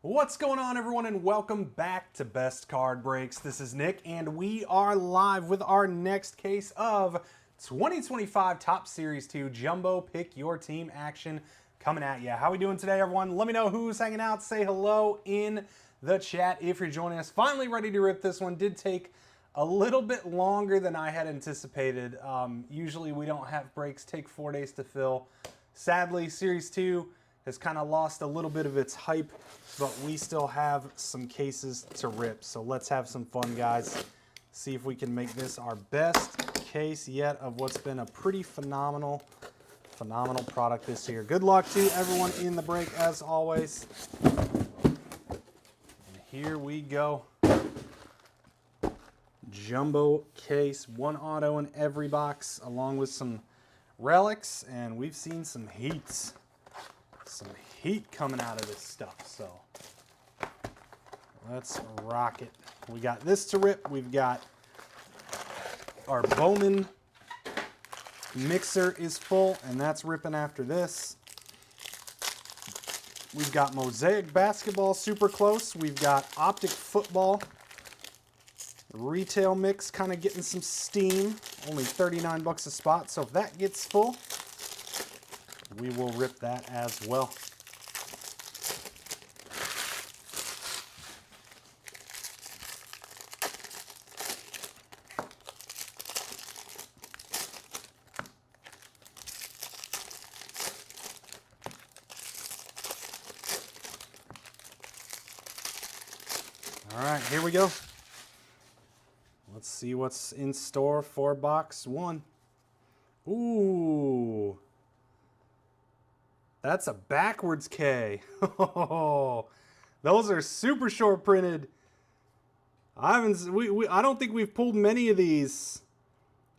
What's going on, everyone, and welcome back to Best Card Breaks. This is Nick, and we are live with our next case of 2025 Topps Series 2 Jumbo Pick Your Team action coming at you. How we doing today, everyone? Let me know who's hanging out. Say hello in the chat if you're joining us. Finally ready to rip this one. Did take a little bit longer than I had anticipated. Usually we don't have breaks take 4 days to fill. Sadly, Series 2 has kind of lost a little bit of its hype, but we still have some cases to rip. So let's have some fun, guys. See if we can make this our best case yet of what's been a pretty phenomenal product this year. Good luck to everyone in the break, as always. And here we go. Jumbo case, one auto in every box, along with some relics, and we've seen some heats. Some heat coming out of this stuff, so let's rock it. We got this to rip. We've got our Bowman mixer is full, and that's ripping after this. We've got Mosaic basketball super close. We've got Optic football retail mix kind of getting some steam. Only 39 bucks a spot, so if that gets full, we will rip that as well. All right, here we go. Let's see what's in store for box one. Ooh. That's a backwards K. Those are super short printed. I don't think we've pulled many of these.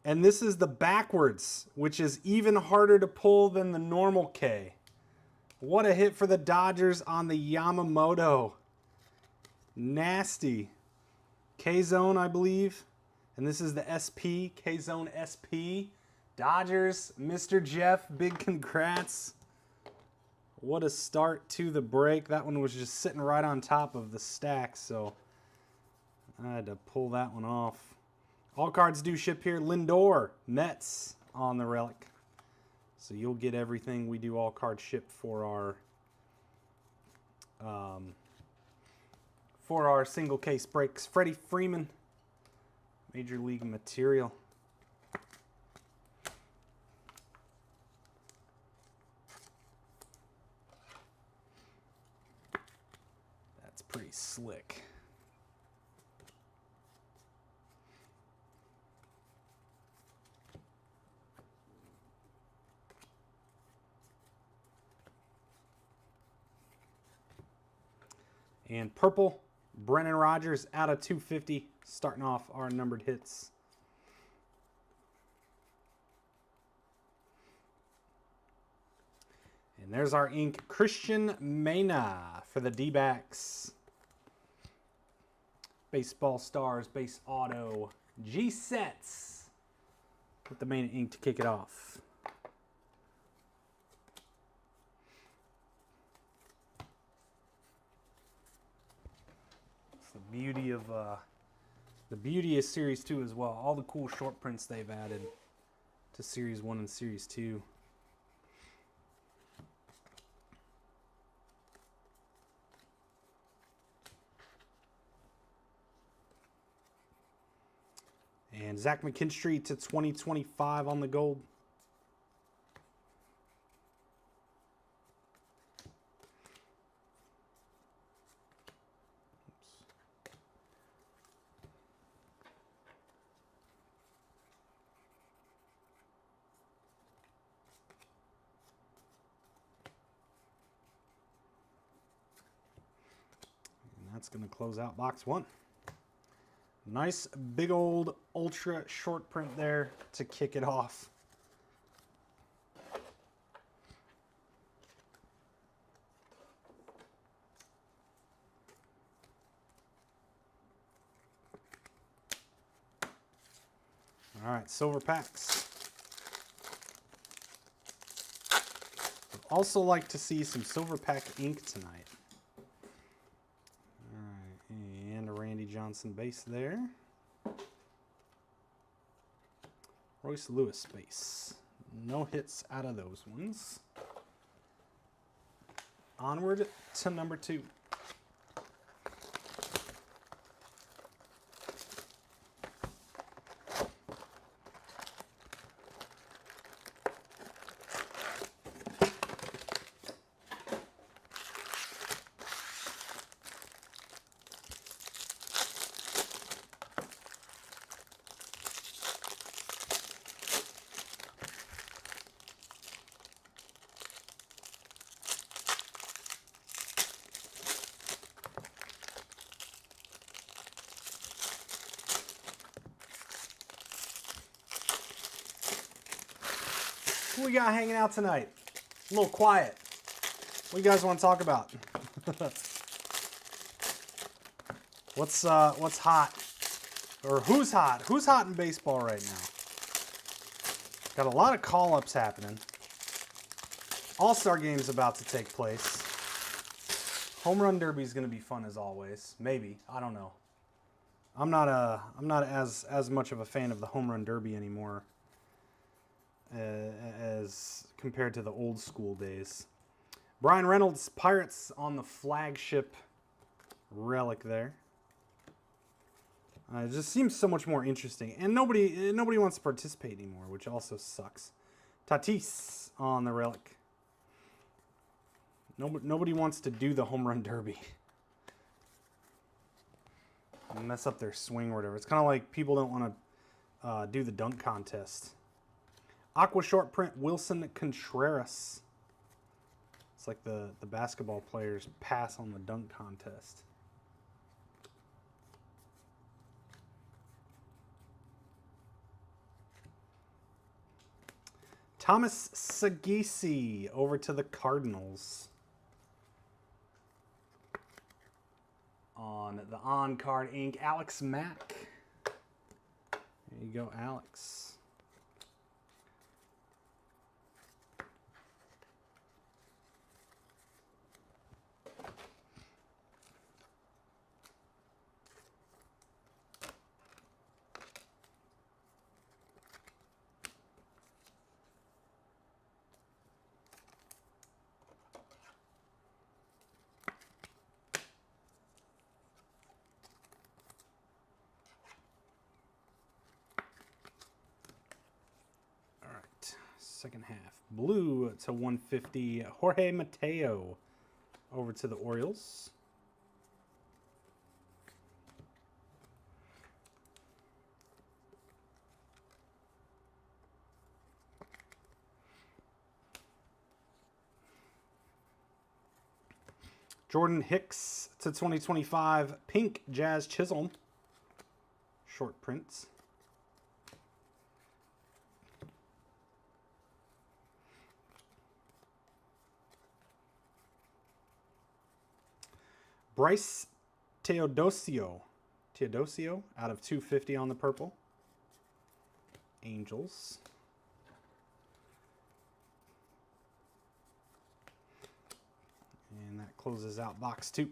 And this is the backwards, which is even harder to pull than the normal K. What a hit for the Dodgers on the Yamamoto. Nasty. K-Zone, I believe. And this is the SP, K-Zone SP. Dodgers, Mr. Jeff, big congrats. What a start to the break. That one was just sitting right on top of the stack, so I had to pull that one off. All cards do ship here. Lindor, Mets on the relic. So you'll get everything. We do all cards ship for our single case breaks. Freddie Freeman, Major League material. Pretty slick. And purple, Brennan Rodgers out of 250, starting off our numbered hits. And there's our ink, Christian Mena for the D-backs. Baseball Stars, base auto, G-Sets with the main ink to kick it off. It's the beauty of Series 2 as well. All the cool short prints they've added to Series 1 and Series 2. And Zach McKinstry to 2025 on the gold. And that's going to close out box one. Nice big old ultra short print there to kick it off. All right, silver packs. I'd also like to see some silver pack ink tonight. Johnson base there. Royce Lewis base. No hits out of those ones. Onward to number 2. Who we got hanging out tonight? A little quiet. What do you guys want to talk about? What's hot? Or who's hot? Who's hot in baseball right now? Got a lot of call-ups happening. All-Star game's about to take place. Home Run Derby is going to be fun as always. Maybe. I don't know. I'm not as much of a fan of the Home Run Derby anymore as compared to the old school days. Brian Reynolds, Pirates on the flagship relic there. It just seems so much more interesting, and nobody wants to participate anymore, which also sucks. Tatis on the relic. Nobody wants to do the Home Run Derby. Mess up their swing or whatever. It's kind of like people don't want to do the dunk contest. Aqua short print Wilson Contreras. It's like the basketball players pass on the dunk contest. Thomas Sagisi over to the Cardinals. On the on-card ink, Alex Mack. There you go, Alex. Second half. Blue to 150. Jorge Mateo over to the Orioles. Jordan Hicks to 2025. Pink Jazz Chisholm. Short prints. Bryce Teodosio out of 250 on the purple. Angels. And that closes out box 2.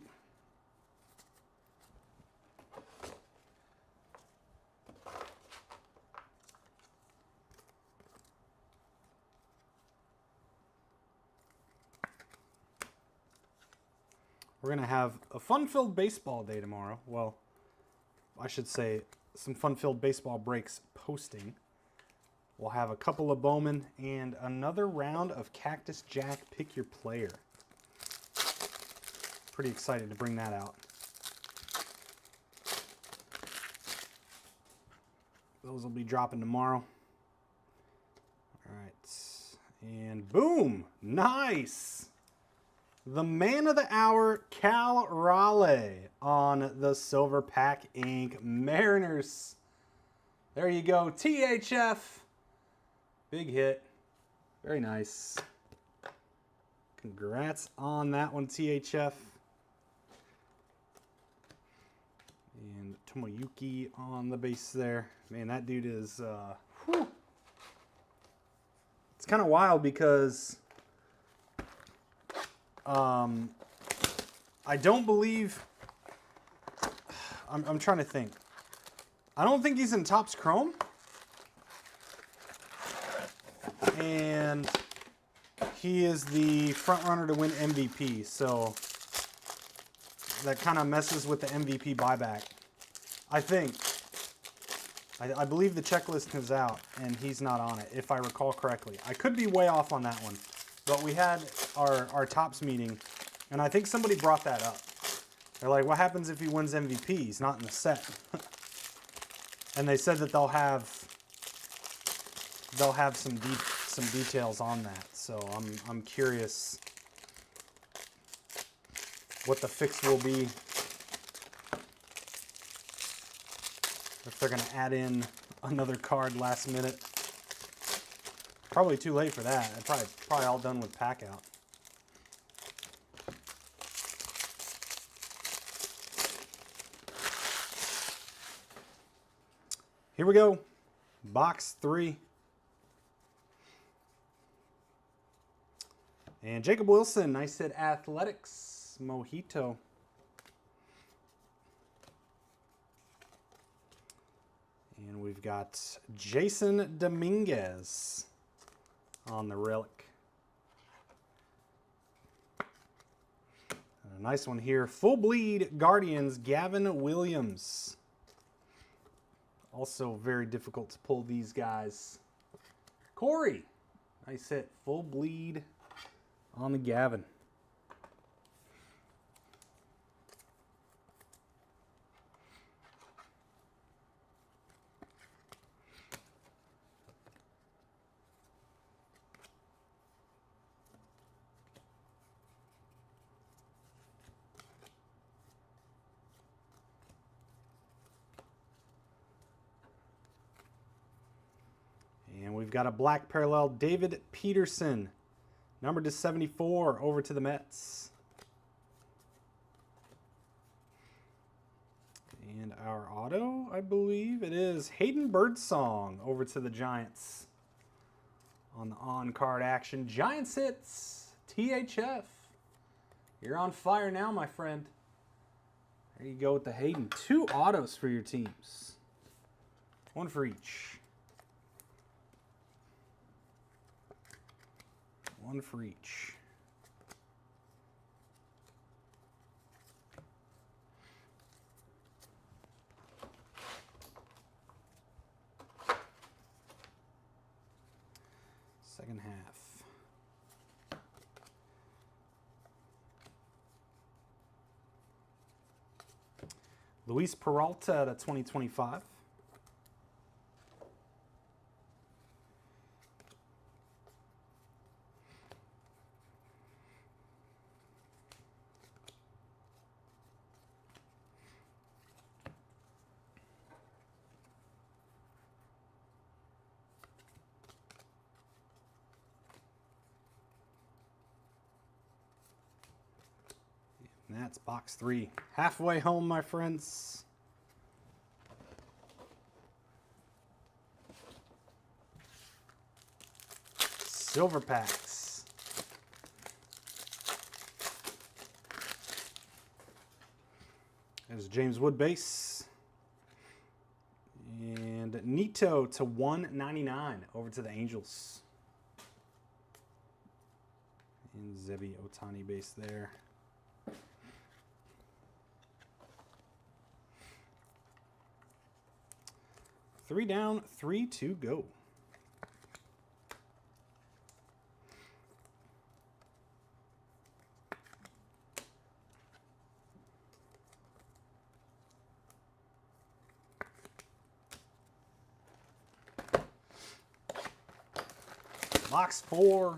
We're going to have a fun-filled baseball day tomorrow. Well, I should say some fun-filled baseball breaks posting. We'll have a couple of Bowman and another round of Cactus Jack Pick Your Player. Pretty excited to bring that out. Those will be dropping tomorrow. All right. And boom! Nice! The man of the hour, Cal Raleigh on the Silver Pack Ink Mariners. There you go. THF. Big hit. Very nice. Congrats on that one, THF. And Tomoyuki on the base there. Man, that dude is... whew. It's kind of wild because... I don't believe I'm trying to think. I don't think he's in Topps Chrome. And he is the front runner to win MVP, so that kind of messes with the MVP buyback. I think. I believe the checklist is out, and he's not on it, if I recall correctly. I could be way off on that one, but we had our Topps meeting, and I think somebody brought that up. They're like, what happens if he wins MVP? He's not in the set. And they said that they'll have some details on that. So I'm curious what the fix will be. If they're going to add in another card last minute. Probably too late for that. Probably all done with pack out. Here we go. Box 3. And Jacob Wilson, nice hit. Athletics, Mojito. And we've got Jason Dominguez on the relic. And a nice one here. Full bleed Guardians, Gavin Williams. Also very difficult to pull these guys. Corey, nice hit. Full bleed on the Gavin. And we've got a black parallel, David Peterson, numbered to 74, over to the Mets. And our auto, I believe it is Hayden Birdsong, over to the Giants. On the on-card action, Giants hits, THF. You're on fire now, my friend. There you go with the Hayden. 2 autos for your teams. 1 for each. 1 for each. Second half. Luis Peralta to 2025. And that's box 3. Halfway home, my friends. Silver packs. There's James Wood base. And Nito to 199 over to the Angels. And Zebi Otani base there. Three down, 3 to go. Box 4.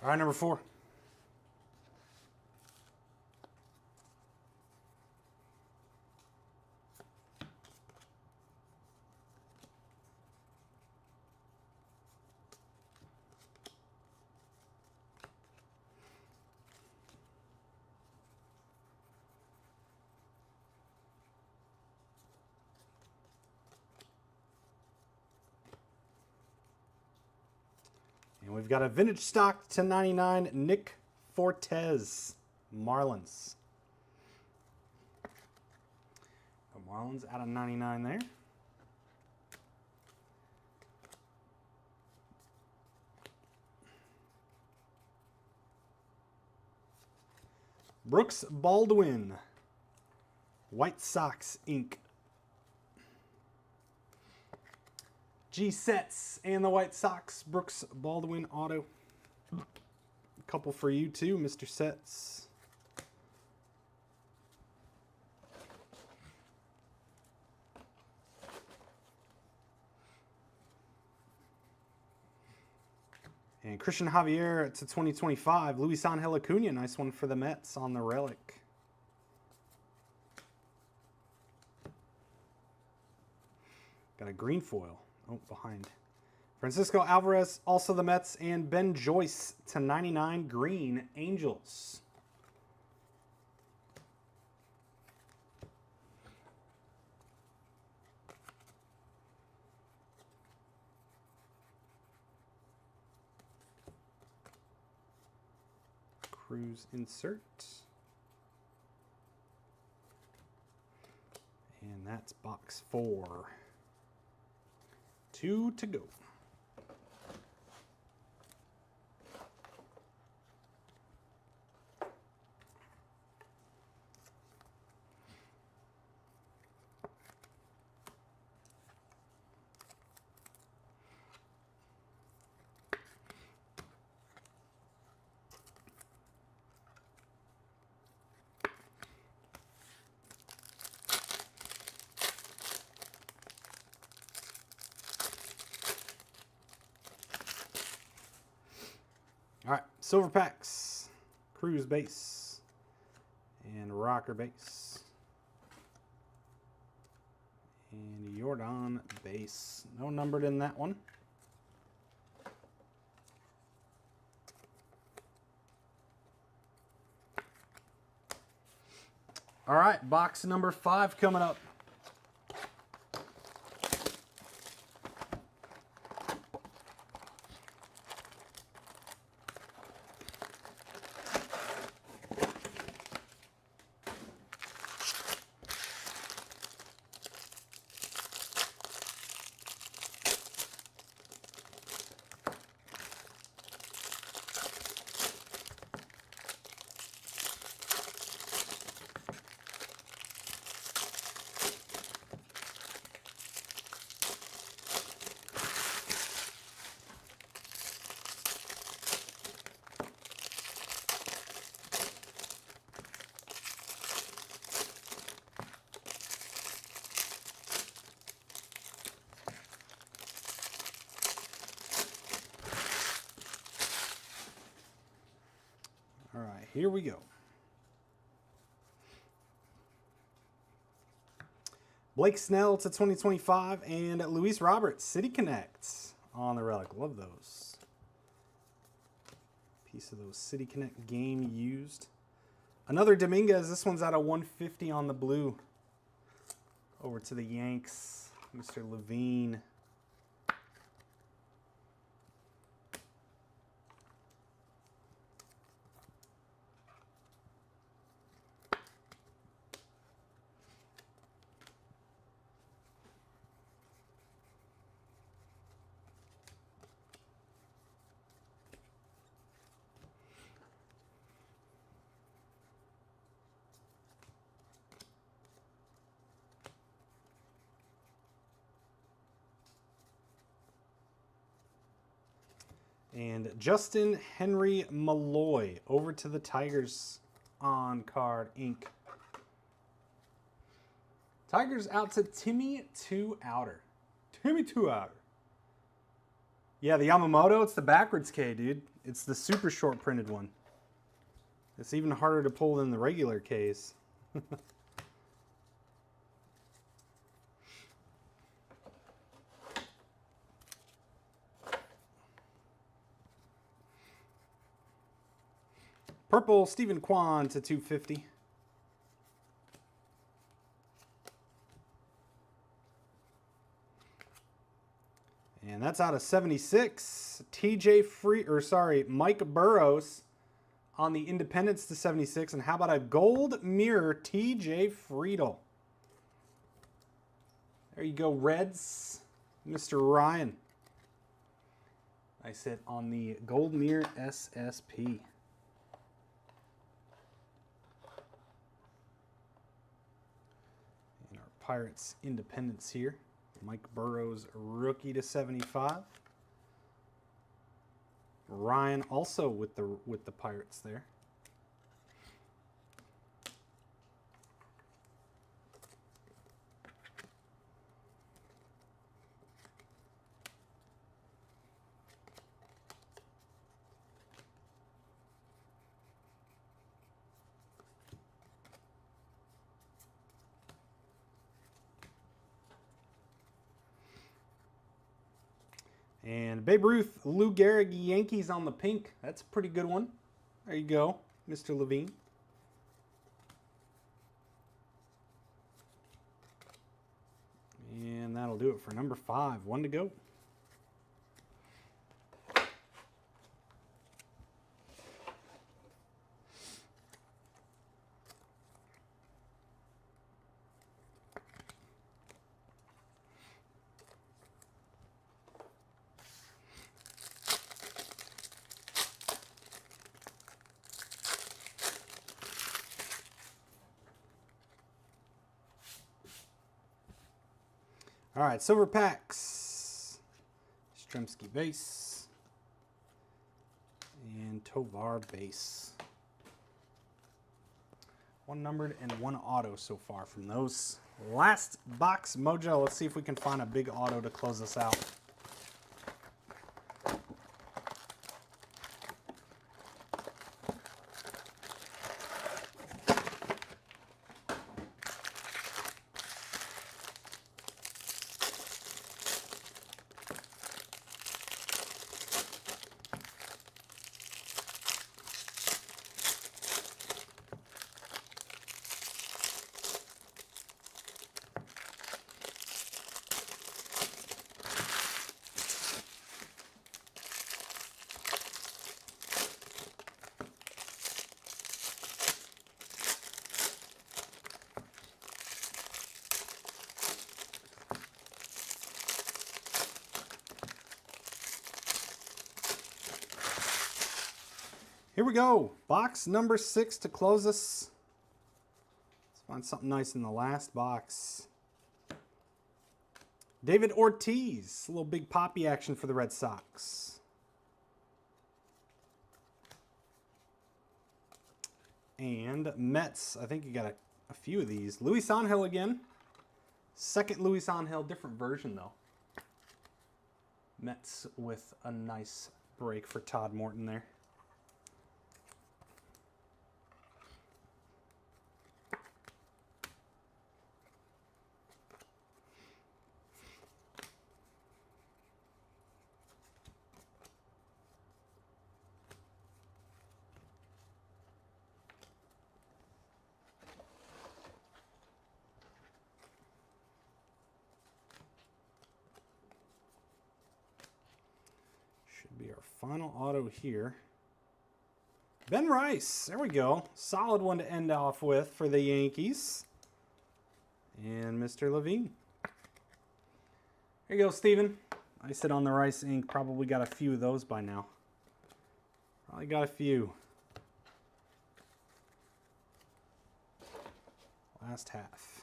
All right, number 4. And we've got a vintage stock to 99, Nick Fortes, Marlins. The Marlins out of 99 there. Brooks Baldwin, White Sox, Inc. G-Sets and the White Sox, Brooks Baldwin auto. A couple for you too, Mr. Sets. And Christian Javier to 2025. Luis Angel Acuna, nice one for the Mets on the relic. Got a green foil. Oh, behind. Francisco Alvarez, also the Mets, and Ben Joyce to 99, green, Angels. Cruz insert. And that's box 4. 2 to go. All right, Silver Packs, Cruz base, and Rocker base, and Jordan base. No numbered in that one. All right, box number 5 coming up. All right, here we go. Blake Snell to 2025 and Luis Roberts, City Connect on the relic. Love those. Piece of those City Connect game used. Another Dominguez. This one's out of 150 on the blue. Over to the Yanks, Mr. Levine. And Justin Henry Malloy over to the Tigers on card Inc. Tigers out to Timmy Two Outer. Timmy Two Outer. Yeah, the Yamamoto, it's the backwards K, dude. It's the super short printed one. It's even harder to pull than the regular case. Purple Stephen Kwan to 250. And that's out of 76. Mike Burrows on the Independence to 76. And how about a gold mirror TJ Friedl? There you go, Reds. Mr. Ryan. Nice hit on the gold mirror SSP. And our Pirates Independence here. Mike Burrows, rookie to 75. Ryan also with the Pirates there. And Babe Ruth, Lou Gehrig, Yankees on the pink. That's a pretty good one. There you go, Mr. Levine. And that'll do it for number 5. 1 to go. All right, silver packs. Stremski base. And Tovar base. 1 numbered and 1 auto so far from those. Last box mojo. Let's see if we can find a big auto to close us out. Here we go. Box number 6 to close us. Let's find something nice in the last box. David Ortiz. A little big poppy action for the Red Sox. And Mets. I think you got a few of these. Luis Angel again. Second Luis Angel. Different version, though. Mets with a nice break for Todd Morton there. Be our final auto here. Ben Rice. There we go. Solid one to end off with for the Yankees. And Mr. Levine. There you go, Steven. I said on the Rice ink. Probably got a few of those by now. Probably got a few. Last half.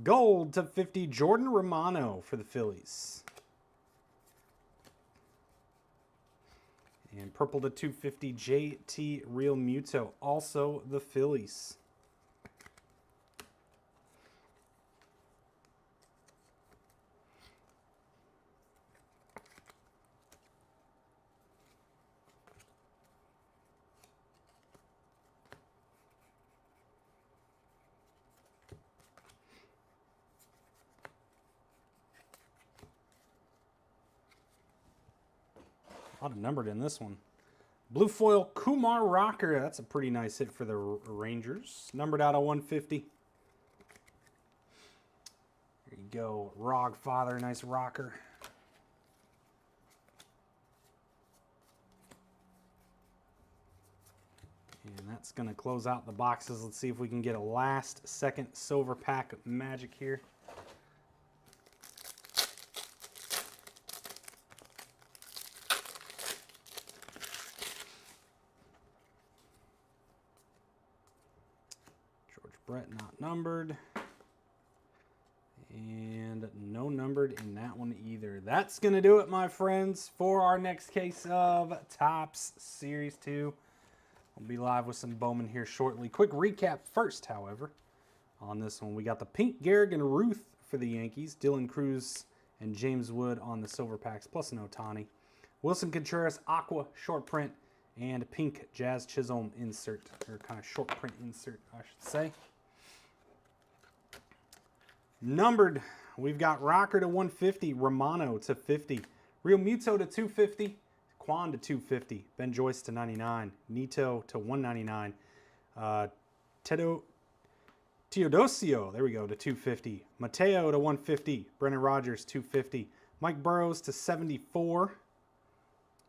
Gold to 50. Jordan Romano for the Phillies. And purple to 250, JT Real Muto, also the Phillies. lot of numbered in this one. Blue foil Kumar Rocker. That's a pretty nice hit for the Rangers. Numbered out of 150. There you go. Rogfather, nice rocker. And that's going to close out the boxes. Let's see if we can get a last second silver pack magic here. George Brett not numbered. And no numbered in that one either. That's going to do it, my friends, for our next case of Topps Series 2. We'll be live with some Bowman here shortly. Quick recap first, however, on this one. We got the pink Gehrig and Ruth for the Yankees. Dylan Cruz and James Wood on the silver packs, plus an Ohtani. Wilson Contreras, aqua short print, and pink Jazz Chisholm insert, or kind of short print insert, I should say. Numbered, we've got Rocker to 150, Romano to 50, Real Muto to 250, Quan to 250, Ben Joyce to 99, Nito to 199, Teodosio, there we go, to 250, Mateo to 150, Brendan Rodgers 250, Mike Burrows to 74,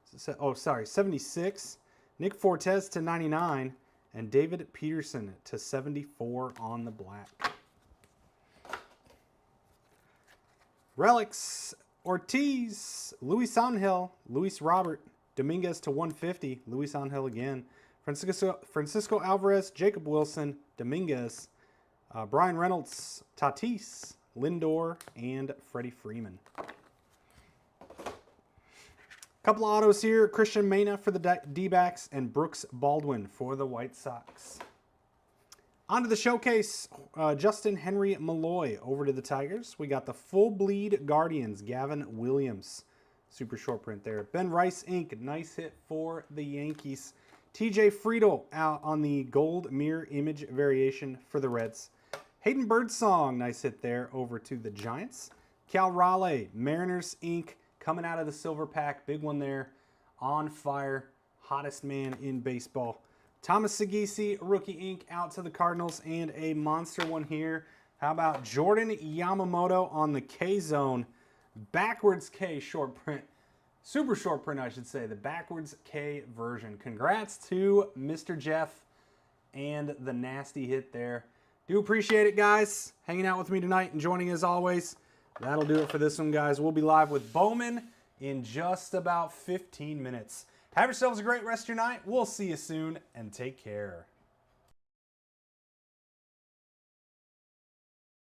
76, Nick Fortes to 99, and David Peterson to 74 on the black. Relics, Ortiz, Luis Angel, Luis Robert, Dominguez to 150, Luis Angel again, Francisco Alvarez, Jacob Wilson, Dominguez, Brian Reynolds, Tatis, Lindor, and Freddie Freeman. Couple of autos here, Christian Mena for the D-backs and Brooks Baldwin for the White Sox. On to the showcase, Justin Henry Malloy over to the Tigers. We got the Full Bleed Guardians, Gavin Williams. Super short print there. Ben Rice Inc., nice hit for the Yankees. TJ Friedel out on the gold mirror image variation for the Reds. Hayden Birdsong, nice hit there over to the Giants. Cal Raleigh, Mariners Inc., coming out of the silver pack. Big one there. On fire. Hottest man in baseball. Thomas Sagisi, Rookie Inc. out to the Cardinals, and a monster one here. How about Jordan Yamamoto on the K-Zone? Backwards K short print. Super short print, I should say. The backwards K version. Congrats to Mr. Jeff and the nasty hit there. Do appreciate it, guys. Hanging out with me tonight and joining as always. That'll do it for this one, guys. We'll be live with Bowman in just about 15 minutes. Have yourselves a great rest of your night. We'll see you soon, and take care.